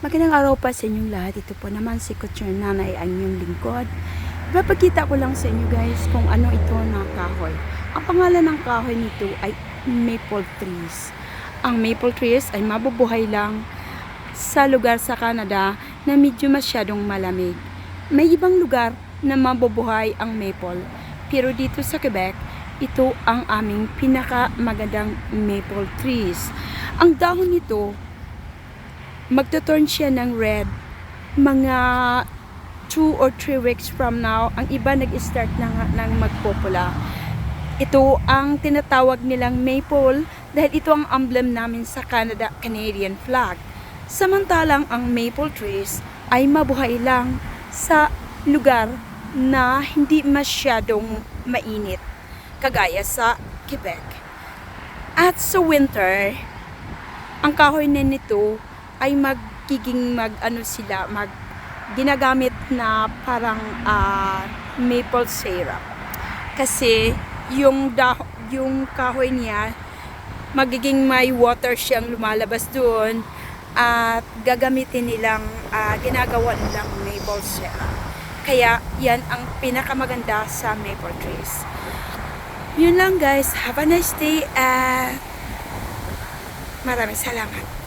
Magandang araw pa sa inyong lahat. Ito po naman si Kutcher Nanay, ang inyong lingkod. Ipapakita ko lang sa inyo guys kung ano ito na kahoy. Ang pangalan ng kahoy nito ay maple trees. Ang maple trees ay mabubuhay lang sa lugar sa Canada na medyo masyadong malamig. May ibang lugar na mabubuhay ang maple. Pero dito sa Quebec, ito ang aming pinakamagandang maple trees. Ang dahon nito magtuturn siya ng red mga 2 or 3 weeks from now. Ang iba nag-start ng magpopula. Ito ang tinatawag nilang maple dahil ito ang emblem namin sa Canadian flag. Samantalang ang maple trees ay mabuhay lang sa lugar na hindi masyadong mainit kagaya sa Quebec. At sa winter, ang kahoy na nito ay ginagamit na parang maple syrup. Kasi yung kahoy niya, magiging may water siyang lumalabas doon at gagamitin nilang ginagawa nilang maple syrup. Kaya yan ang pinakamaganda sa maple trees. Yun lang guys. Have a nice day at maraming salamat.